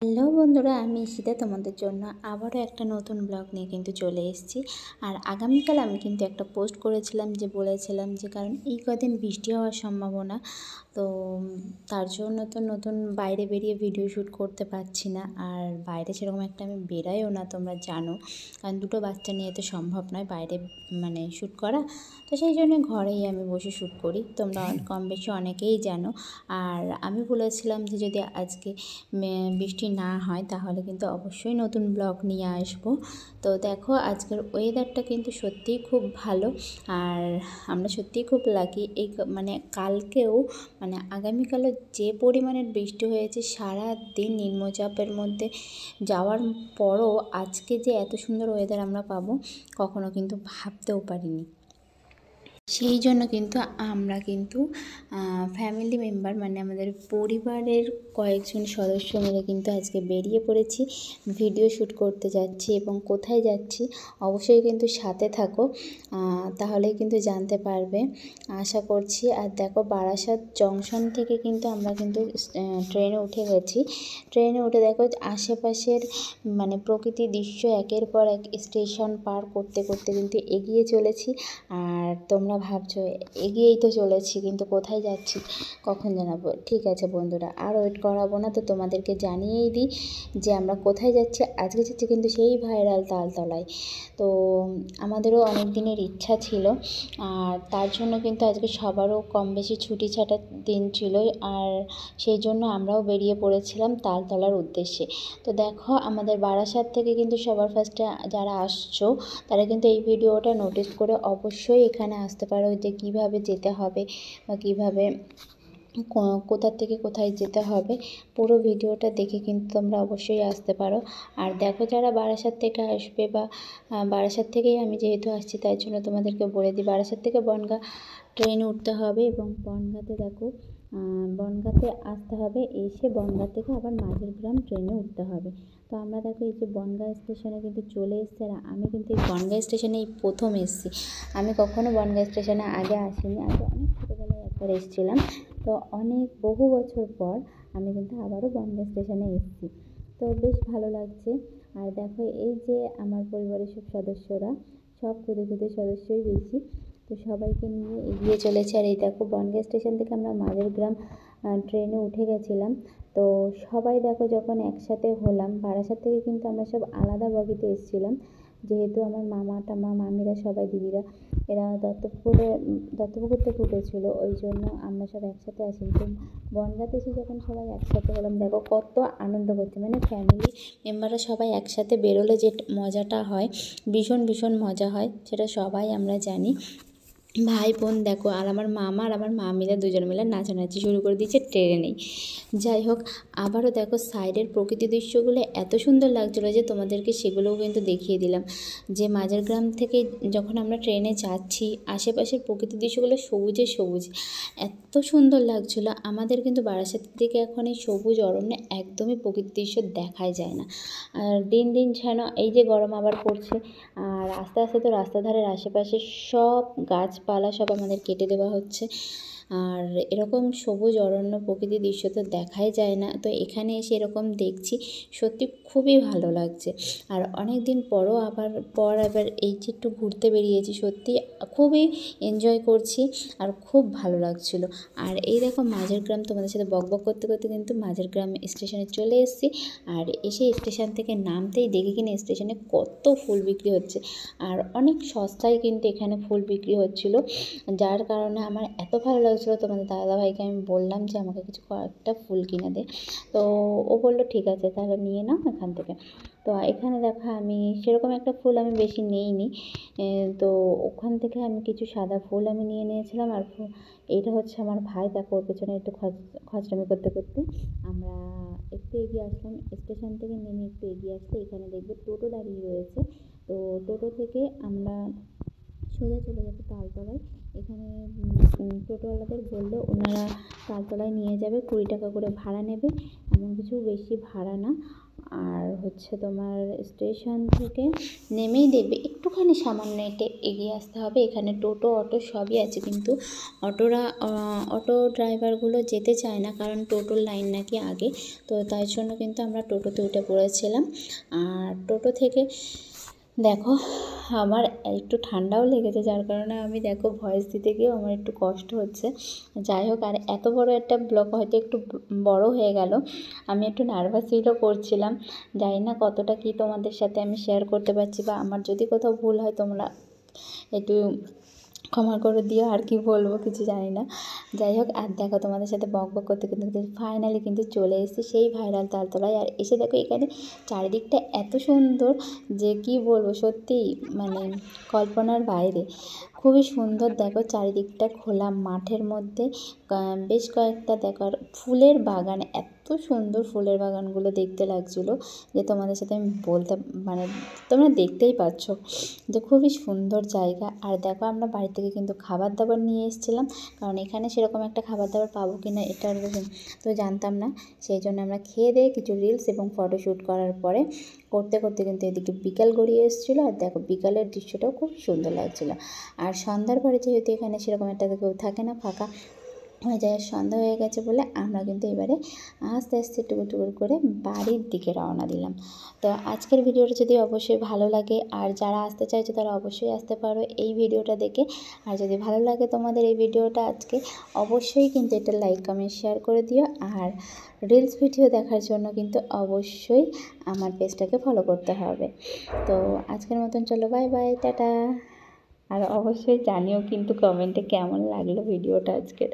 Hello বন্ধুরা, আমি ঈশিতা তোমাদের জন্য আবারও একটা নতুন ব্লগ নিয়ে কিন্তু চলে এসেছি। আর আগামীকাল আমি কিন্তু একটা পোস্ট করেছিলাম, যে বলেছিলাম যে কারণ এই কদিন বৃষ্টি হওয়ার সম্ভাবনা, তো তার জন্য তো নতুন বাইরে বেরিয়ে ভিডিও শ্যুট করতে পারছি না। আর বাইরে সেরকম একটা আমি বেরাইও না, তোমরা জানো, কারণ দুটো বাচ্চা নিয়ে তো সম্ভব নয় বাইরে শ্যুট করা। তো সেই জন্য ঘরেই আমি বসে শ্যুট করি, তোমরা কম বেশি অনেকেই জানো। আর আমি বলেছিলাম যে যদি আজকে বৃষ্টি না হয় তাহলে কিন্তু অবশ্যই নতুন ব্লগ নিয়ে আসবো। তো দেখো আজকের ওয়েদারটা কিন্তু সত্যিই খুব ভালো, আর আমরা সত্যিই খুব লাকি। এই কালকেও আগামীকালও যে পরিমাণের বৃষ্টি হয়েছে, সারা দিন নিম্নচাপের মধ্যে যাওয়ার পরও আজকে যে এত সুন্দর ওয়েদার আমরা পাবো কখনো কিন্তু ভাবতেও পারিনি। সেই জন্য কিন্তু আমরা কিন্তু ফ্যামিলি মেম্বার আমাদের পরিবারের কয়েকজন সদস্য মিলে কিন্তু আজকে বেরিয়ে পড়েছি, ভিডিও শ্যুট করতে যাচ্ছি। এবং কোথায় যাচ্ছি অবশ্যই কিন্তু সাথে থাকো, তাহলেই কিন্তু জানতে পারবে আশা করছি। আর দেখো বারাসাত জংশন থেকে কিন্তু আমরা কিন্তু ট্রেনে উঠে গেছি। ট্রেনে উঠে দেখো আশেপাশের প্রকৃতির দৃশ্য একের পর এক স্টেশন পার করতে করতে কিন্তু এগিয়ে চলেছি। আর তোমরা ভাবছো এগিয়েই তো চলেছি, কিন্তু কোথায় যাচ্ছি কখন জানাবো। ঠিক আছে বন্ধুরা, আর ওয়েট করাবো না, তো তোমাদেরকে জানিয়েই দিই যে আমরা কোথায় যাচ্ছি। আজকে যাচ্ছি কিন্তু সেই ভাইরাল তালতলায়। তো আমাদেরও অনেক দিনের ইচ্ছা ছিল, আর তার জন্য কিন্তু আজকে সবারও কম বেশি ছুটি ছাটার দিন ছিল, আর সেই জন্য আমরাও বেরিয়ে পড়েছিলাম তালতলার উদ্দেশ্যে। তো দেখো আমাদের বারাসাত থেকে কিন্তু সবার ফার্স্টে যারা আসছো তারা কিন্তু এই ভিডিওটা নোটিস করে অবশ্যই এখানে আসতে পারো, যে কিভাবে যেতে হবে বা কীভাবে কোথা থেকে কোথায় যেতে হবে। পুরো ভিডিওটা দেখে কিন্তু তোমরা অবশ্যই আসতে পারো। আর দেখো যারা বারাসাত থেকে আসবে বা বারাসাত থেকেই আমি যেহেতু আসছি তাই জন্য তোমাদেরকে বলে দিই, বারাসাত থেকে বনগাঁ ট্রেনে উঠতে হবে এবং বনগাঁতে দেখো বনগাঁতে আসতে হবে, এসে বনগাঁ থেকে আবার মাঝেরগ্রাম ট্রেনে উঠতে হবে। তো আমরা দেখো এই যে বনগাঁ স্টেশনে কিন্তু চলে এসেছি। আর আমি কিন্তু এই বনগাঁ স্টেশনে এই প্রথম এসেছি, আমি কখনো বনগাঁ স্টেশনে আগে আসিনি। আগে অনেক ছোটোবেলায় একবার এসেছিলাম, তো অনেক বহু বছর পর আমি কিন্তু আবারও বনগাঁ স্টেশনে এসেছি, তো বেশ ভালো লাগছে। আর দেখো এই যে আমার পরিবারের সব সদস্যরা, সব ক্ষুদে সদস্যই বেশি, তো সবাইকে নিয়ে এগিয়ে চলেছে। আর এই দেখো বনগাঁ স্টেশন থেকে আমরা মাঝেরগ্রাম ট্রেনে উঠে গেছিলাম। তো সবাই দেখো যখন একসাথে হলাম, বারাসাত থেকে কিন্তু আমরা সব আলাদা বগিতে এসেছিলাম, যেহেতু আমার মামা টামা মামিরা সবাই দিদিরা এরা দত্তপুকুর থেকে উঠেছিল, ওই জন্য আমরা সব একসাথে আসি। তো বনগাঁতে এসে যখন সবাই একসাথে হলাম দেখো কত আনন্দ করছে, ফ্যামিলি মেম্বাররা সবাই একসাথে বেরোলে যে মজাটা হয় ভীষণ ভীষণ মজা হয়, সেটা সবাই আমরা জানি। ভাই বোন দেখো, আর আমার মামা আর আমার মামিরা দুজন মিলে নাচানাচি শুরু করে দিয়েছে ট্রেনেই। যাই হোক, আবারও দেখো সাইডের প্রকৃতি দৃশ্যগুলো এত সুন্দর লাগছিলো যে তোমাদেরকে সেগুলোও কিন্তু দেখিয়ে দিলাম, যে মাঝেরগ্রাম থেকে যখন আমরা ট্রেনে যাচ্ছি আশেপাশের প্রকৃতি দৃশ্যগুলো সবুজে সবুজ এত সুন্দর লাগছিলো। আমাদের কিন্তু বারাসাতের দিকে এখন এই সবুজ অরণ্যে একদমই প্রকৃতি দৃশ্য দেখাই যায় না। আর দিন দিন যেন এই যে গরম আবার পড়ছে, আর আস্তে আস্তে তো রাস্তা ধারের আশেপাশে সব গাছপালা সব আমাদের কেটে দেওয়া হচ্ছে, আর এরকম সবুজ অরণ্য প্রকৃতির দৃশ্য তো দেখাই যায় না। তো এখানে এসে এরকম দেখছি, সত্যি খুবই ভালো লাগছে। আর অনেক দিন আবার এই যে একটু ঘুরতে বেরিয়েছি, সত্যি খুবই এনজয় করছি আর খুব ভালো লাগছিল। আর এই দেখো মাঝেরগ্রাম, তোমাদের সাথে বকবক করতে করতে কিন্তু মাঝেরগ্রাম স্টেশনে চলে এসেছি। আর এসে স্টেশন থেকে নামতেই দেখি কিনা স্টেশনে কত ফুল বিক্রি হচ্ছে, আর অনেক সস্তায় কিন্তু এখানে ফুল বিক্রি হচ্ছিল, যার কারণে আমার এত ভালো লাগছিলো। তোমাদের দাদাভাইকে আমি বললাম যে আমাকে কিছু কয়েকটা ফুল কিনে দে, তো ও বললো ঠিক আছে তাহলে নিয়ে নাও এখান থেকে। তো এখানে দেখো আমি সেরকম একটা ফুল আমি বেশি নিইনি, তো ওখান থেকে আমি কিছু সাদা ফুল আমি নিয়ে নিয়েছিলাম। আর এইটা হচ্ছে আমার ভাই, দেখো ওর পেছনে একটু খচরামি করতে করতে আমরা একটু এগিয়ে আসলাম। স্টেশন থেকে নেমে একটু এগিয়ে আসলে এখানে দেখবে টোটো দাঁড়িয়ে রয়েছে, তো টোটো থেকে আমরা সোজা চলে যাবো তালতলায়। এখানে টোটোওয়ালাদের বললে ওনারা তালতলায় নিয়ে যাবে, 20 টাকা করে ভাড়া নেবে, এমন কিছু বেশি ভাড়া না। আর হচ্ছে তোমার স্টেশন থেকে নেমেই দেখবে একটুখানি সামান্য এগিয়ে আসতে হবে। এখানে টোটো অটো সবই আছে, কিন্তু অটো ড্রাইভারগুলো যেতে চায় না, কারণ টোটোর লাইন নাকি আগে। তো তাই জন্য কিন্তু আমরা টোটোতে উঠে পড়েছিলাম। আর টোটো থেকে দেখো আমার একটু ঠান্ডাও লেগেছে, যার কারণে আমি দেখো ভয়েস দিতে গিয়েও আমার একটু কষ্ট হচ্ছে। যাই হোক, আর এত বড় একটা ব্লগ হয়তো একটু বড় হয়ে গেল, আমি একটু নার্ভাস ফিলও করছিলাম। জানি না কতটা কি তোমাদের সাথে আমি শেয়ার করতে পারছি, বা আমার যদি কোথাও ভুল হয় তোমরা একটু ক্ষমা করে দিও, আর কি বলবো কিছু জানি না। যাই হোক, আর দেখো তোমাদের সাথে বক বক করতে কিন্তু ফাইনালি কিন্তু চলে এসেছি সেই ভাইরাল তালতলায়। আর এসে দেখো এখানে চারিদিকটা এত সুন্দর যে কি বলবো, সত্যিই মানে কল্পনার বাইরে। খুবই সুন্দর, দেখো চারিদিকটা খোলা মাঠের মধ্যে বেশ কয়েকটা দেখার ফুলের বাগান, এত সুন্দর ফুলের বাগানগুলো দেখতে লাগছিলো যে তোমাদের সাথে আমি বলতে মানে তোমরা দেখতেই পাচ্ছ যে খুবই সুন্দর জায়গা। আর দেখো আমরা বাড়ি থেকে কিন্তু খাবার দাবার নিয়ে এসেছিলাম, কারণ এখানে সেরকম একটা খাবার দাবার পাবো কি না এটা তো জানতাম না। সেই জন্য আমরা খেয়ে দিয়ে কিছু রিলস এবং ফটোশ্যুট করার পরে করতে করতে কিন্তু এদিকে বিকাল গড়িয়ে এসেছিলো। আর দেখো বিকালের দৃশ্যটাও খুব সুন্দর লাগছিলো। আর সন্ধ্যার পরে যেহেতু এখানে সেরকম একটা কেউ থাকে না, ফাঁকা হয়ে যায়, সন্ধ্যা হয়ে গেছে বলে আমরা কিন্তু এবারে আস্তে আস্তে টুকুর করে বাড়ির দিকে রওনা দিলাম। তো আজকের ভিডিওটা যদি অবশ্যই ভালো লাগে, আর যারা আসতে চাইছে তারা অবশ্যই আসতে পারো এই ভিডিওটা দেখে। আর যদি ভালো লাগে তোমাদের এই ভিডিওটা আজকে, অবশ্যই কিন্তু এটা লাইক কমেন্ট শেয়ার করে দিও। আর রিলস ভিডিও দেখার জন্য কিন্তু অবশ্যই আমার পেজটাকে ফলো করতে হবে। তো আজকের মতন চলো, বাই বাই, টাটা। আর অবশ্যই জানিও কিন্তু কমেন্টে কেমন লাগলো ভিডিওটা আজকের।